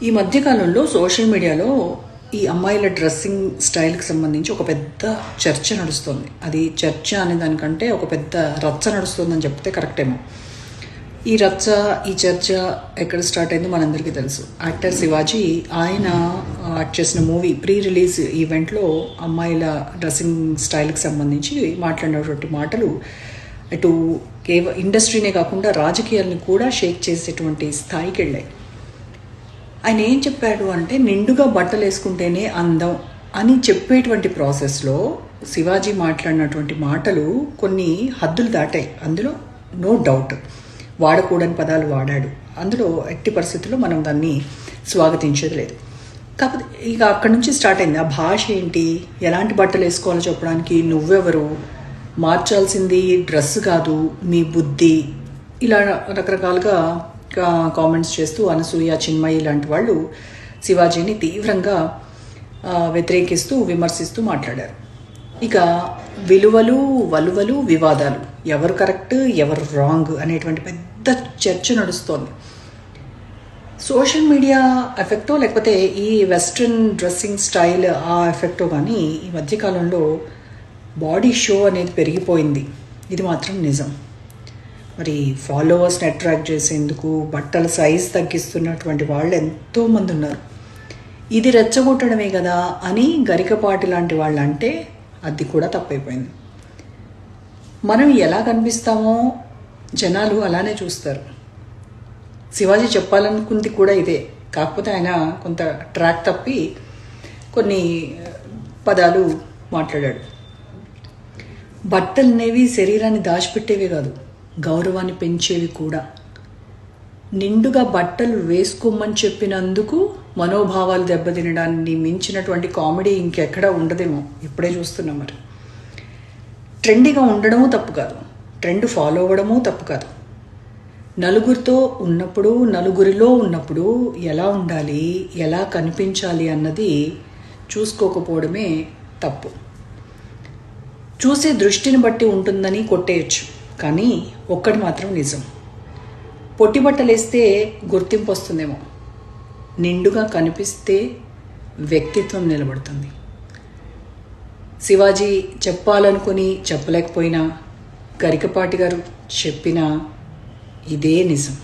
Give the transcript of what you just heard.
ఈ మధ్య కాలంలో సోషల్ మీడియాలో ఈ అమ్మాయిల డ్రెస్సింగ్ స్టైల్కి సంబంధించి ఒక పెద్ద చర్చ నడుస్తుంది. అది చర్చ అనే దానికంటే ఒక పెద్ద రచ్చ నడుస్తుందని చెప్తే కరెక్టేమో. ఈ చర్చ ఎక్కడ స్టార్ట్ అయిందో మనందరికీ తెలుసు. యాక్టర్ శివాజీ ఆయన యాక్ట్ చేసిన మూవీ ప్రీ రిలీజ్ ఈవెంట్లో అమ్మాయిల డ్రెస్సింగ్ స్టైల్కి సంబంధించి మాట్లాడినటువంటి మాటలు అటు ఇండస్ట్రీనే కాకుండా రాజకీయాలను కూడా షేక్ చేసేటువంటి స్థాయికి వెళ్ళాయి. ఆయన ఏం చెప్పాడు అంటే, నిండుగా బట్టలు వేసుకుంటేనే అందం అని చెప్పేటువంటి ప్రాసెస్లో శివాజీ మాట్లాడినటువంటి మాటలు కొన్ని హద్దులు దాటాయి. అందులో నో డౌట్ వాడకూడని పదాలు వాడాడు. అందులో ఎట్టి పరిస్థితుల్లో మనం దాన్ని స్వాగతించేది లేదు. కాకపోతే ఇక అక్కడి నుంచి స్టార్ట్ అయింది. ఆ భాష ఏంటి, ఎలాంటి బట్టలు వేసుకోవాలో చెప్పడానికి నువ్వెవరు, మార్చాల్సింది డ్రెస్ కాదు మీ బుద్ధి, ఇలా రకరకాలుగా కామెంట్స్ చేస్తూ అనసూయ, చిన్మయి లాంటి వాళ్ళు శివాజీని తీవ్రంగా వ్యతిరేకిస్తూ విమర్శిస్తూ మాట్లాడారు. ఇక వలువలు వివాదాలు, ఎవరు కరెక్ట్ ఎవరు రాంగ్ అనేటువంటి పెద్ద చర్చ నడుస్తోంది. సోషల్ మీడియా ఎఫెక్టో లేకపోతే ఈ వెస్ట్రన్ డ్రెస్సింగ్ స్టైల్ ఆ ఎఫెక్టో కానీ ఈ మధ్యకాలంలో బాడీ షో అనేది పెరిగిపోయింది. ఇది మాత్రం నిజం. మరి ఫాలోవర్స్ని అట్రాక్ట్ చేసేందుకు బట్టల సైజ్ తగ్గిస్తున్నటువంటి వాళ్ళు ఎంతోమంది ఉన్నారు. ఇది రెచ్చగొట్టడమే కదా అని గరికపాటి లాంటి వాళ్ళు అంటే అది కూడా తప్పైపోయింది. మనం ఎలా కనిపిస్తామో జనాలు అలానే చూస్తారు. శివాజీ చెప్పాలనుకుంది కూడా ఇదే. కాకపోతే ఆయన కొంత ట్రాక్ తప్పి కొన్ని పదాలు మాట్లాడాడు. బట్టలనేవి శరీరాన్ని దాచిపెట్టేవి కాదు, గౌరవాన్ని పెంచేవి కూడా. నిండుగా బట్టలు వేసుకోమని చెప్పినందుకు మనోభావాలు దెబ్బతినడాన్ని మించినటువంటి కామెడీ ఇంకెక్కడా ఉండదేమో. ఇప్పుడే చూస్తున్నాం. మరి ట్రెండీగా ఉండడము తప్పు కాదు, ట్రెండ్ ఫాలో అవ్వడము తప్పు కాదు. నలుగురిలో ఉన్నప్పుడు ఎలా ఉండాలి, ఎలా కనిపించాలి అన్నది చూసుకోకపోవడమే తప్పు. చూసే దృష్టిని బట్టి ఉంటుందని కొట్టేయచ్చు, కానీ ఒక్కటి మాత్రం నిజం, పొట్టి బట్టలేస్తే గుర్తింపు వస్తుందేమో, నిండుగా కనిపిస్తే వ్యక్తిత్వం నిలబడుతుంది. శివాజీ చెప్పాలనుకుని చెప్పలేకపోయినా, గరికపాటి గారు చెప్పినా ఇదే నిజం.